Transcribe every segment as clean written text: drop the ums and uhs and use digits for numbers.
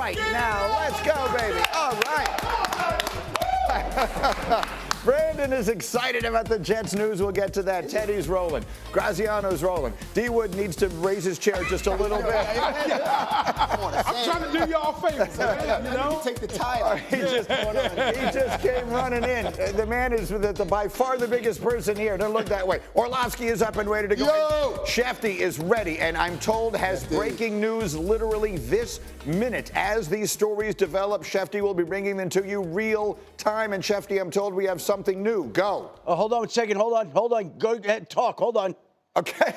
right now. Let's go, baby. All right. Brandon is excited about the Jets news. We'll get to that. Teddy's rolling. Graziano's rolling. D-Wood needs to raise his chair just a little bit. I'm trying to do y'all favors, man. You know? Take the tie off. He just came running in. The man is by far the biggest person here. Don't look that way. Orlovsky is up and ready to go. Yo! Schefty is ready, and I'm told has breaking news literally this minute. As these stories develop, Schefty will be bringing them to you real time. And Schefty, I'm told we have something new. Go. Hold on a second. Hold on. Go ahead. Talk. Hold on. Okay.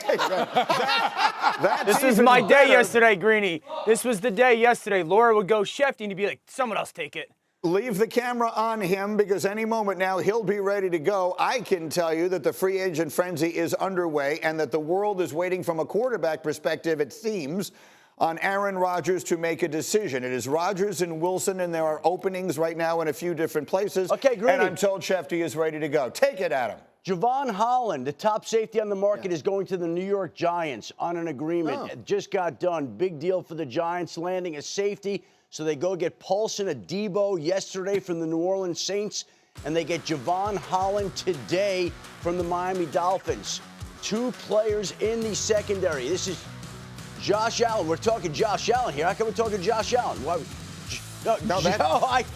This was my day yesterday, Greeny. This was the day yesterday. Laura would go Schefty and he'd be like, someone else take it. Leave the camera on him because any moment now he'll be ready to go. I can tell you that the free agent frenzy is underway and that the world is waiting from a quarterback perspective, it seems, on Aaron Rodgers to make a decision. It is Rodgers and Wilson, and there are openings right now in a few different places. Okay, great. And I'm told Schefty is ready to go. Take it, Adam. Jevon Holland, the top safety on the market, is going to the New York Giants on an agreement. It just got done. Big deal for the Giants, landing a safety. So they go get Paulson, a Debo yesterday from the New Orleans Saints, and they get Jevon Holland today from the Miami Dolphins. Two players in the secondary. This is Josh Allen. We're talking Josh Allen here. How come we're talking Josh Allen? Why?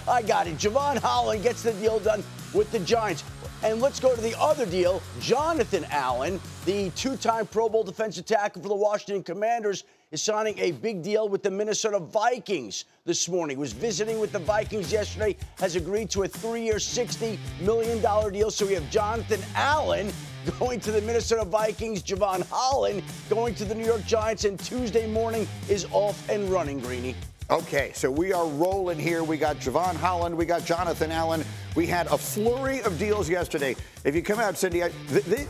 I got it. Jevon Holland gets the deal done with the Giants. And let's go to the other deal. Jonathan Allen, the two-time Pro Bowl defensive tackle for the Washington Commanders, is signing a big deal with the Minnesota Vikings this morning. Was visiting with the Vikings yesterday, has agreed to a 3-year, $60 million deal. So we have Jonathan Allen going to the Minnesota Vikings, Jevon Holland going to the New York Giants, and Tuesday morning is off and running, Greeny. Okay, so we are rolling here. We got Jevon Holland. We got Jonathan Allen. We had a flurry of deals yesterday. If you come out, Cindy,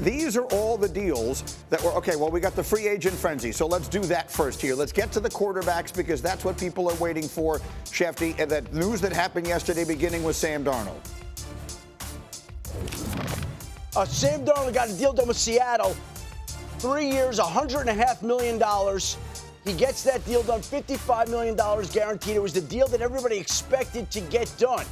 these are all the deals that were, okay, well, we got the free agent frenzy. So let's do that first here. Let's get to the quarterbacks because that's what people are waiting for, Schefty. And that news that happened yesterday beginning with Sam Darnold. Sam Darnold got a deal done with Seattle. 3 years, $100.5 million. He gets that deal done, $55 million guaranteed. It was the deal that everybody expected to get done.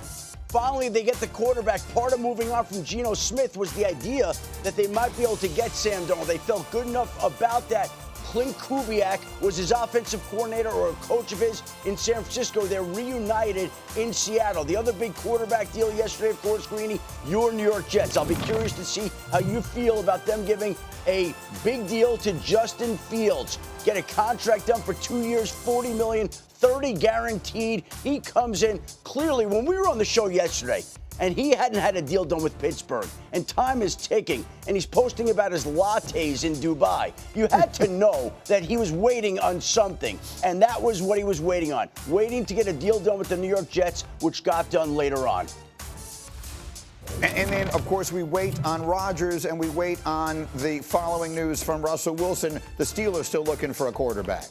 Finally, they get the quarterback. Part of moving on from Geno Smith was the idea that they might be able to get Sam Darnold. They felt good enough about that. Clint Kubiak was his offensive coordinator or a coach of his in San Francisco. They're reunited in Seattle. The other big quarterback deal yesterday, of course, Greeny, your New York Jets. I'll be curious to see how you feel about them giving a big deal to Justin Fields. Get a contract done for 2 years, $40 million, $30 guaranteed. He comes in clearly when we were on the show yesterday. And he hadn't had a deal done with Pittsburgh. And time is ticking. And he's posting about his lattes in Dubai. You had to know that he was waiting on something. And that was what he was waiting on. Waiting to get a deal done with the New York Jets, which got done later on. And then, of course, we wait on Rodgers and we wait on the following news from Russell Wilson. The Steelers still looking for a quarterback.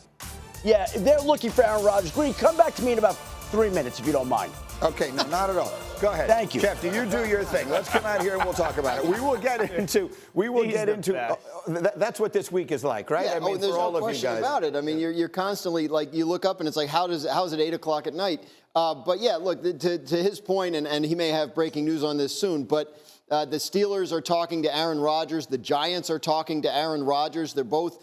Yeah, they're looking for Aaron Rodgers. Green, come back to me in about 3 minutes if you don't mind. Okay, no, not at all. Go ahead. Thank you. Schefty, you do your thing. Let's come out here and we'll talk about it. We will get into. That's what this week is like, right? Yeah, I mean, there's for all no of you question guys. about it. I mean, you're constantly like you look up and it's like, how's it 8 o'clock at night? But yeah, look to his point, and he may have breaking news on this soon, but. The Steelers are talking to Aaron Rodgers. The Giants are talking to Aaron Rodgers. They're both,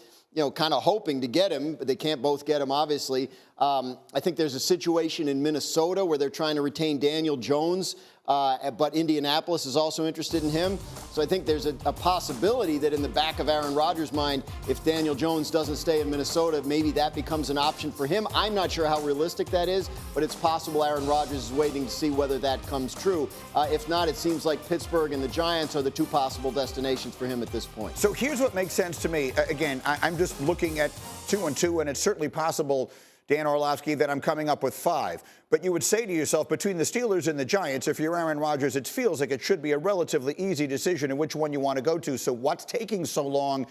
kind of hoping to get him, but they can't both get him, obviously. I think there's a situation in Minnesota where they're trying to retain Daniel Jones, but Indianapolis is also interested in him. So I think there's a possibility that in the back of Aaron Rodgers' mind, if Daniel Jones doesn't stay in Minnesota, maybe that becomes an option for him. I'm not sure how realistic that is, but it's possible Aaron Rodgers is waiting to see whether that comes true. If not, it seems like Pittsburgh and the Giants are the two possible destinations for him at this point. So here's what makes sense to me. Again, I'm just looking at 2 and 2, and it's certainly possible, Dan Orlovsky, that I'm coming up with 5. But you would say to yourself, between the Steelers and the Giants, if you're Aaron Rodgers, it feels like it should be a relatively easy decision in which one you want to go to. So what's taking so long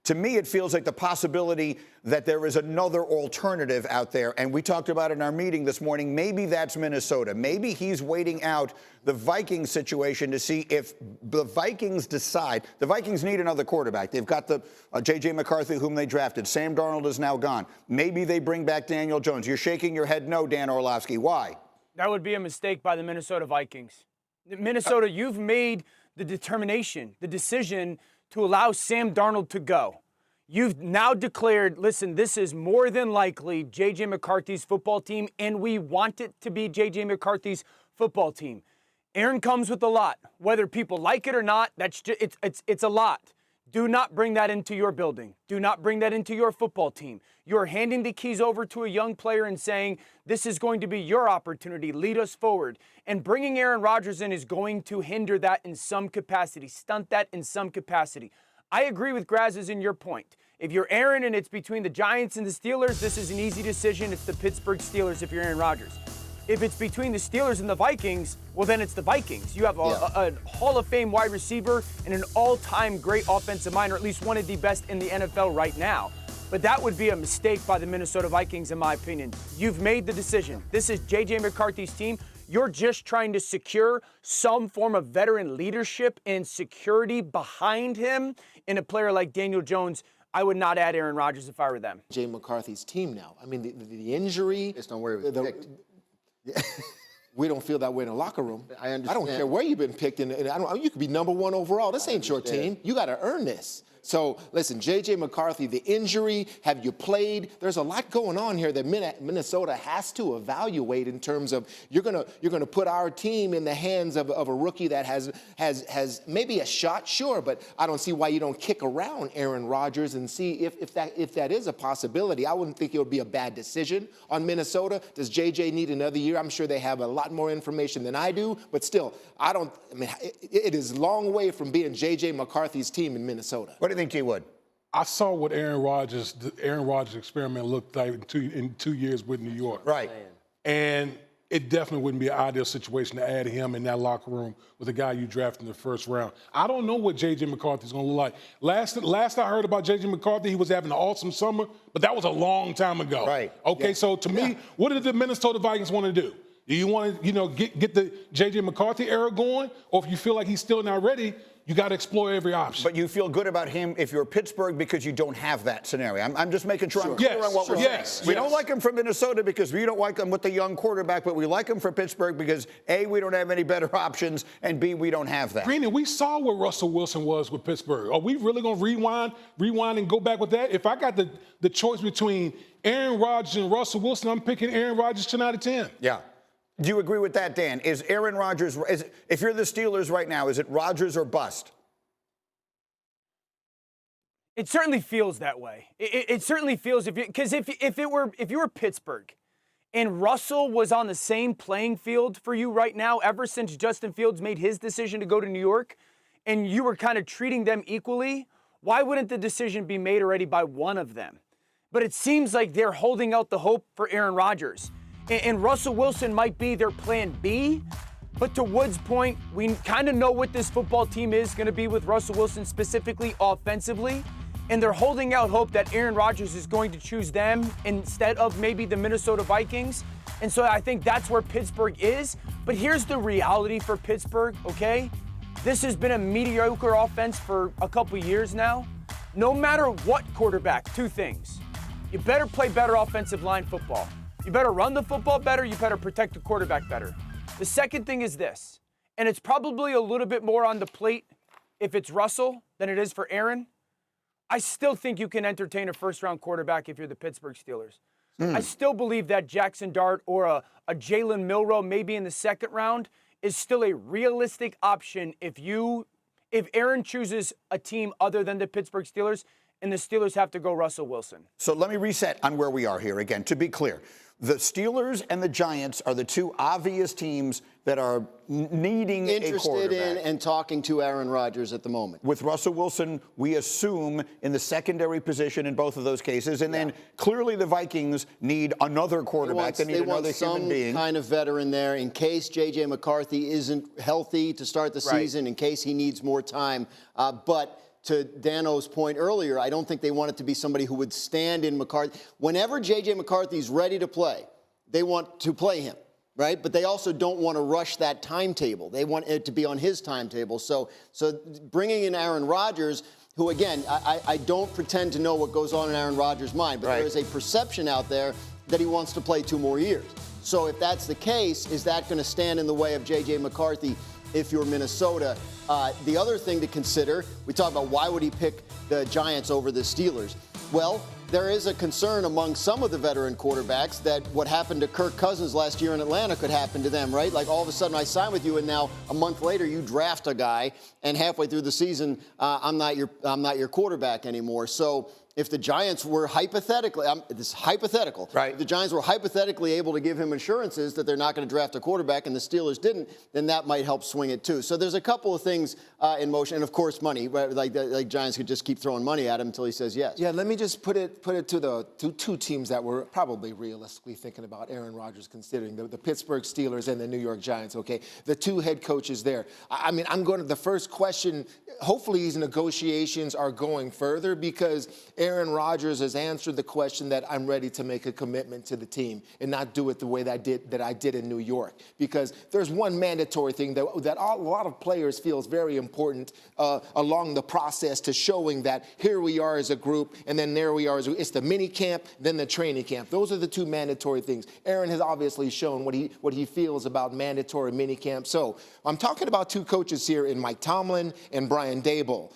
To me, it feels like the possibility that there is another alternative out there. And we talked about it in our meeting this morning. Maybe that's Minnesota. Maybe he's waiting out the Vikings situation to see if the Vikings decide. The Vikings need another quarterback. They've got the J.J. McCarthy, whom they drafted. Sam Darnold is now gone. Maybe they bring back Daniel Jones. You're shaking your head no, Dan Orlovsky. Why? That would be a mistake by the Minnesota Vikings. Minnesota, you've made the determination, the decision to allow Sam Darnold to go. You've now declared, listen, this is more than likely J.J. McCarthy's football team, and we want it to be J.J. McCarthy's football team. Aaron comes with a lot. Whether people like it or not, it's a lot. Do not bring that into your building. Do not bring that into your football team. You're handing the keys over to a young player and saying, this is going to be your opportunity. Lead us forward. And bringing Aaron Rodgers in is going to hinder that in some capacity, stunt that in some capacity. I agree with Graz's in your point. If you're Aaron and it's between the Giants and the Steelers, this is an easy decision. It's the Pittsburgh Steelers if you're Aaron Rodgers. If it's between the Steelers and the Vikings, well, then it's the Vikings. You have a Hall of Fame wide receiver and an all-time great offensive mind, or at least one of the best in the NFL right now. But that would be a mistake by the Minnesota Vikings, in my opinion. You've made the decision. This is J.J. McCarthy's team. You're just trying to secure some form of veteran leadership and security behind him. In a player like Daniel Jones, I would not add Aaron Rodgers if I were them. J. McCarthy's team now. I mean, the injury. Just don't worry with picked. We don't feel that way in the locker room. I understand. I don't care where you've been picked, and you could be #1 overall. This ain't your team. You got to earn this. So, listen, J.J. McCarthy, the injury, have you played? There's a lot going on here that Minnesota has to evaluate in terms of you're gonna put our team in the hands of a rookie that has maybe a shot, sure, but I don't see why you don't kick around Aaron Rodgers and see if that is a possibility. I wouldn't think it would be a bad decision on Minnesota. Does J.J. need another year? I'm sure they have a lot more information than I do, but still, it is a long way from being J.J. McCarthy's team in Minnesota. What do you think, T. Wood? I saw what the Aaron Rodgers experiment looked like in 2 years with New York. Right. And it definitely wouldn't be an ideal situation to add him in that locker room with a guy you drafted in the first round. I don't know what J.J. McCarthy's going to look like. Last I heard about J.J. McCarthy, he was having an awesome summer, but that was a long time ago. Right. Okay, so to me, what did the Minnesota Vikings want to do? Do you want to, get the J.J. McCarthy era going? Or if you feel like he's still not ready, you got to explore every option. But you feel good about him if you're Pittsburgh because you don't have that scenario. I'm just making sure I'm clear on what we're saying. We don't like him from Minnesota because we don't like him with the young quarterback, but we like him for Pittsburgh because A, we don't have any better options, and B, we don't have that. Greeny, we saw where Russell Wilson was with Pittsburgh. Are we really going to rewind and go back with that? If I got the choice between Aaron Rodgers and Russell Wilson, I'm picking Aaron Rodgers 10 out of 10. Yeah. Do you agree with that, Dan? Is Aaron Rodgers, if you're the Steelers right now, is it Rodgers or bust? It certainly feels that way. It certainly feels because if you were Pittsburgh and Russell was on the same playing field for you right now ever since Justin Fields made his decision to go to New York and you were kind of treating them equally, why wouldn't the decision be made already by one of them? But it seems like they're holding out the hope for Aaron Rodgers. And Russell Wilson might be their plan B. But to Wood's point, we kind of know what this football team is going to be with Russell Wilson specifically offensively. And they're holding out hope that Aaron Rodgers is going to choose them instead of maybe the Minnesota Vikings. And so I think that's where Pittsburgh is. But here's the reality for Pittsburgh, okay? This has been a mediocre offense for a couple years now. No matter what quarterback, two things. You better play better offensive line football. You better run the football better. You better protect the quarterback better. The second thing is this, and it's probably a little bit more on the plate if it's Russell than it is for Aaron. I still think you can entertain a first-round quarterback if you're the Pittsburgh Steelers. I still believe that Jackson Dart or a Jalen Milroe maybe in the second round is still a realistic option if Aaron chooses a team other than the Pittsburgh Steelers and the Steelers have to go Russell Wilson. So let me reset on where we are here again. To be clear, the Steelers and the Giants are the two obvious teams that are needing a quarterback. Interested in and talking to Aaron Rodgers at the moment. With Russell Wilson, we assume in the secondary position in both of those cases. And then clearly the Vikings need another quarterback. They need another human being. Some kind of veteran there in case J.J. McCarthy isn't healthy to start the season, in case he needs more time. But to Dano's point earlier, I don't think they want it to be somebody who would stand in McCarthy. Whenever J.J. McCarthy's ready to play, they want to play him, right? But they also don't want to rush that timetable. They want it to be on his timetable. So bringing in Aaron Rodgers, who, again, I don't pretend to know what goes on in Aaron Rodgers' mind, but there is a perception out there that he wants to play 2 more years. So if that's the case, is that going to stand in the way of J.J. McCarthy if you're Minnesota? The other thing to consider, we talk about why would he pick the Giants over the Steelers? Well, there is a concern among some of the veteran quarterbacks that what happened to Kirk Cousins last year in Atlanta could happen to them, right? Like all of a sudden I sign with you and now a month later you draft a guy and halfway through the season I'm not your quarterback anymore. So if the Giants were hypothetically, this is hypothetical, right. If the Giants were hypothetically able to give him assurances that they're not going to draft a quarterback and the Steelers didn't, then that might help swing it too. So there's a couple of things in motion, and of course money. Like Giants could just keep throwing money at him until he says yes. Yeah, let me just put it to the two teams that were probably realistically thinking about Aaron Rodgers considering the Pittsburgh Steelers and the New York Giants. Okay, the 2 head coaches there. I mean, I'm going to the first question. Hopefully, these negotiations are going further because Aaron Rodgers has answered the question that I'm ready to make a commitment to the team and not do it the way that I did in New York. Because there's one mandatory thing that a lot of players feel is very important along the process to showing that here we are as a group and then there we are as it's the mini camp, then the training camp. Those are the 2 mandatory things. Aaron has obviously shown what he feels about mandatory mini camp. So I'm talking about 2 coaches here in Mike Tomlin and Brian Daboll.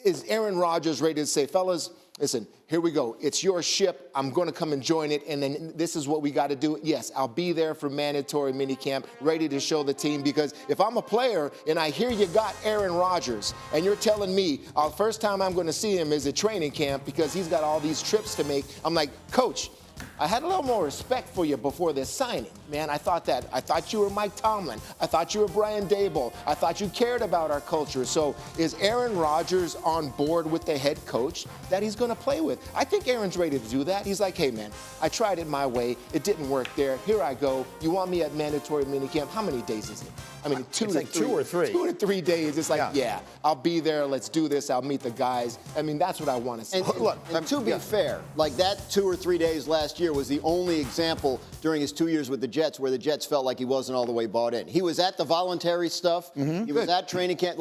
Is Aaron Rodgers ready to say, fellas, listen, here we go. It's your ship. I'm going to come and join it, and then this is what we got to do. Yes, I'll be there for mandatory minicamp, ready to show the team, because if I'm a player and I hear you got Aaron Rodgers and you're telling me first time I'm going to see him is at training camp because he's got all these trips to make, I'm like, Coach, I had a little more respect for you before this signing, man. I thought you were Mike Tomlin. I thought you were Brian Daboll. I thought you cared about our culture. So is Aaron Rodgers on board with the head coach that he's going to play with? I think Aaron's ready to do that. He's like, hey, man, I tried it my way. It didn't work there. Here I go. You want me at mandatory minicamp? How many days is it? I mean, it's like 2 or 3. 2 to 3 days. It's like, yeah, I'll be there. Let's do this. I'll meet the guys. I mean, that's what I want to see. And to be fair, like that 2 or 3 days last year was the only example during his 2 years with the Jets where the Jets felt like he wasn't all the way bought in. He was at the voluntary stuff. Mm-hmm. He was at training camp.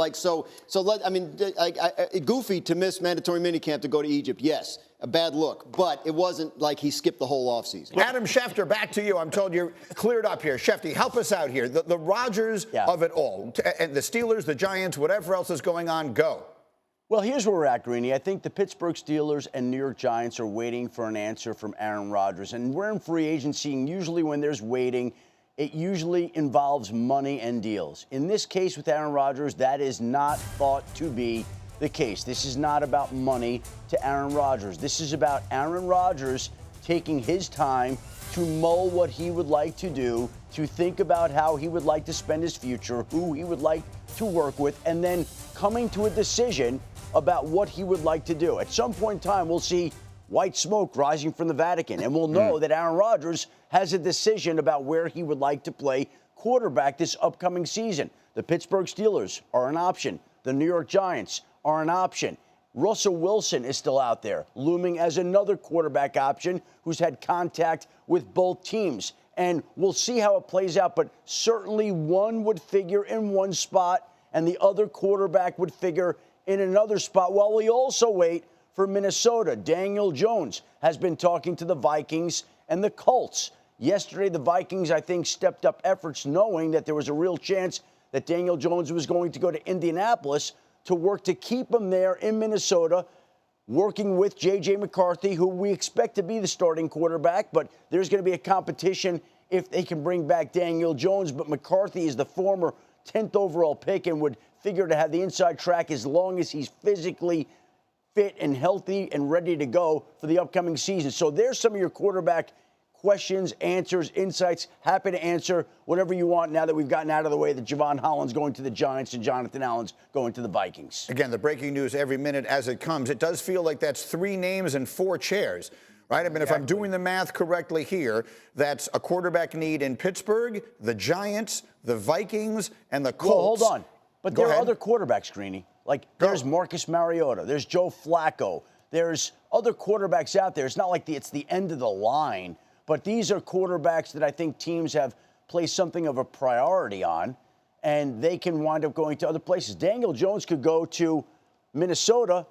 Goofy to miss mandatory minicamp to go to Egypt. Yes. A bad look, but it wasn't like he skipped the whole offseason. Adam Schefter, back to you. I'm told you're cleared up here. Schefty, help us out here. The Rodgers of it all, and the Steelers, the Giants, whatever else is going on, go. Well, here's where we're at, Greeny. I think the Pittsburgh Steelers and New York Giants are waiting for an answer from Aaron Rodgers. And we're in free agency, and usually when there's waiting, it usually involves money and deals. In this case with Aaron Rodgers, that is not thought to be the case. This is not about money to Aaron Rodgers. This is about Aaron Rodgers taking his time to mull what he would like to do, to think about how he would like to spend his future, who he would like to work with, and then coming to a decision about what he would like to do. At some point in time, we'll see white smoke rising from the Vatican, and we'll know that Aaron Rodgers has a decision about where he would like to play quarterback this upcoming season. The Pittsburgh Steelers are an option. The New York Giants are an option. Russell Wilson is still out there, looming as another quarterback option who's had contact with both teams. And we'll see how it plays out, but certainly one would figure in one spot and the other quarterback would figure in another spot, while we also wait for Minnesota. Daniel Jones has been talking to the Vikings and the Colts. Yesterday, the Vikings, I think, stepped up efforts knowing that there was a real chance that Daniel Jones was going to go to Indianapolis to work to keep him there in Minnesota, working with J.J. McCarthy, who we expect to be the starting quarterback, but there's going to be a competition if they can bring back Daniel Jones. But McCarthy is the former 10th overall pick and would figure to have the inside track as long as he's physically fit and healthy and ready to go for the upcoming season. So there's some of your quarterback questions, answers, insights. Happy to answer whatever you want now that we've gotten out of the way that Jevon Holland's going to the Giants and Jonathan Allen's going to the Vikings. Again, the breaking news every minute as it comes. It does feel like that's 3 names and 4 chairs, right? I mean, if I'm doing the math correctly here, that's a quarterback need in Pittsburgh, the Giants, the Vikings, and the Colts. Well, hold on. But there are other quarterbacks, Greeny. Like, there's Marcus Mariota, there's Joe Flacco, there's other quarterbacks out there. It's not like it's the end of the line, but these are quarterbacks that I think teams have placed something of a priority on, and they can wind up going to other places. Daniel Jones could go to Minnesota.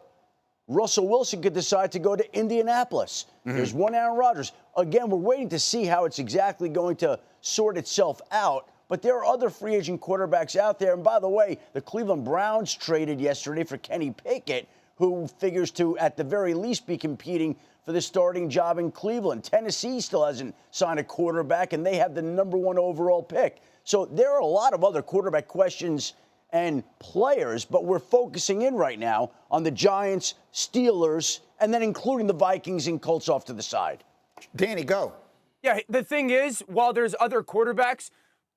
Russell Wilson could decide to go to Indianapolis. There's one Aaron Rodgers. Again, we're waiting to see how it's exactly going to sort itself out. But there are other free agent quarterbacks out there. And by the way, the Cleveland Browns traded yesterday for Kenny Pickett, who figures to, at the very least, be competing for the starting job in Cleveland. Tennessee still hasn't signed a quarterback, and they have the #1 overall pick. So there are a lot of other quarterback questions and players, but we're focusing in right now on the Giants, Steelers, and then including the Vikings and Colts off to the side. Danny, go. Yeah, the thing is, while there's other quarterbacks,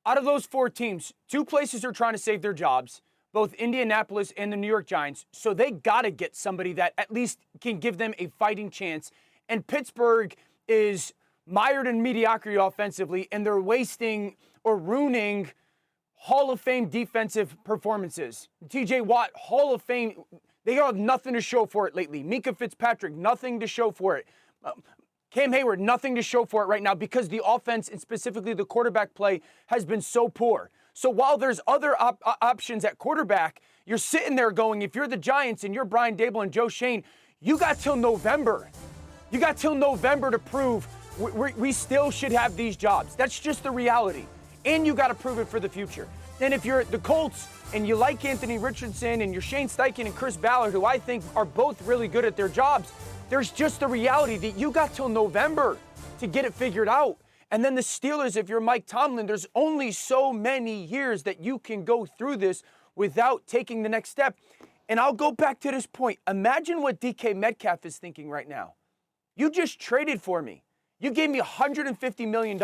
out of those 4 teams, 2 places are trying to save their jobs, both Indianapolis and the New York Giants. So they got to get somebody that at least can give them a fighting chance. And Pittsburgh is mired in mediocrity offensively, and they're wasting or ruining Hall of Fame defensive performances. TJ Watt, Hall of Fame. They got nothing to show for it lately. Mika Fitzpatrick, nothing to show for it. Cam Hayward, nothing to show for it right now because the offense and specifically the quarterback play has been so poor. So while there's other options at quarterback, you're sitting there going, if you're the Giants and you're Brian Daboll and Joe Schoen, you got till November. You got till November to prove we still should have these jobs. That's just the reality. And you got to prove it for the future. And if you're the Colts and you like Anthony Richardson and you're Shane Steichen and Chris Ballard, who I think are both really good at their jobs, there's just the reality that you got till November to get it figured out. And then the Steelers, if you're Mike Tomlin, there's only so many years that you can go through this without taking the next step. And I'll go back to this point. Imagine what DK Metcalf is thinking right now. You just traded for me. You gave me $150 million.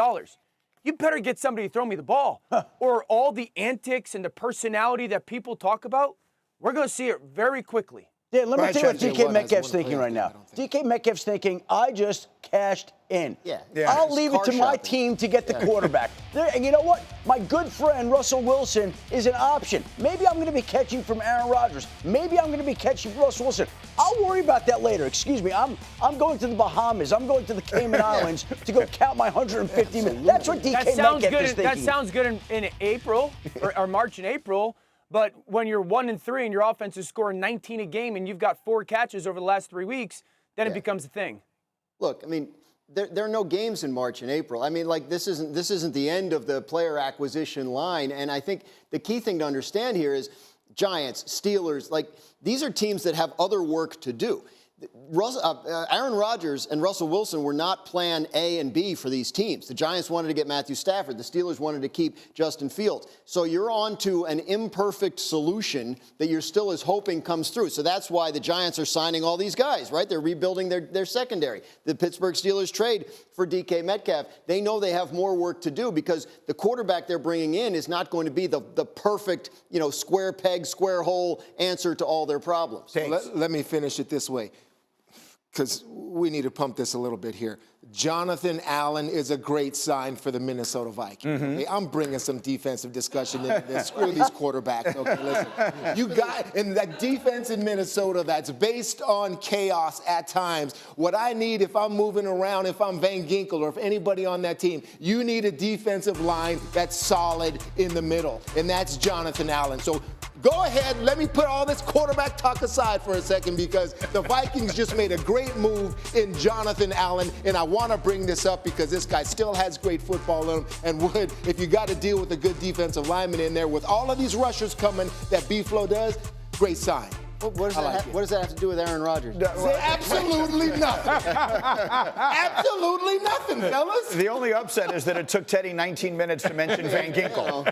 You better get somebody to throw me the ball. Or all the antics and the personality that people talk about, we're going to see it very quickly. Yeah, let me tell you what DK Metcalf's thinking right now. DK Metcalf's thinking, I just cashed in. Yeah. I'll leave it to my team to get the quarterback. And you know what? My good friend Russell Wilson is an option. Maybe I'm going to be catching from Aaron Rodgers. Maybe I'm going to be catching from Russell Wilson. I'll worry about that later. Excuse me. I'm going to the Bahamas. I'm going to the Cayman Islands to go count my $150 million. That's what DK Metcalf is thinking. That sounds good in April or March and April. But when you're 1-3 and your offense is scoring 19 a game and you've got 4 catches over the last 3 weeks, then it becomes a thing. Look, I mean, there are no games in March and April. I mean, like this isn't the end of the player acquisition line. And I think the key thing to understand here is Giants, Steelers, like these are teams that have other work to do. Aaron Rodgers and Russell Wilson were not plan A and B for these teams. The Giants wanted to get Matthew Stafford. The Steelers wanted to keep Justin Fields. So you're on to an imperfect solution that you're still is hoping comes through. So that's why the Giants are signing all these guys, right? They're rebuilding their secondary. The Pittsburgh Steelers trade for DK Metcalf. They know they have more work to do because the quarterback they're bringing in is not going to be the perfect, square peg, square hole answer to all their problems. Let me finish it this way, because we need to pump this a little bit here. Jonathan Allen is a great sign for the Minnesota Vikings. Okay? I'm bringing some defensive discussion into this. Screw these quarterbacks. Okay, listen. You got in that defense in Minnesota that's based on chaos at times. What I need if I'm moving around, if I'm Van Ginkel or if anybody on that team, you need a defensive line that's solid in the middle, and that's Jonathan Allen. So go ahead, let me put all this quarterback talk aside for a second because the Vikings just made a great move in Jonathan Allen, and I want to bring this up because this guy still has great football in him and would, if you got to deal with a good defensive lineman in there with all of these rushers coming that B-Flow does, great sign. What does that have to do with Aaron Rodgers? Absolutely nothing. Absolutely nothing, fellas. The only upset is that it took Teddy 19 minutes to mention Van Ginkel.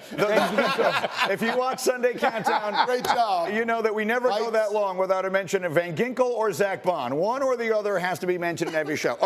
If you watch Sunday Countdown, great job. You know that we never go that long without a mention of Van Ginkel or Zach Bond. One or the other has to be mentioned in every show.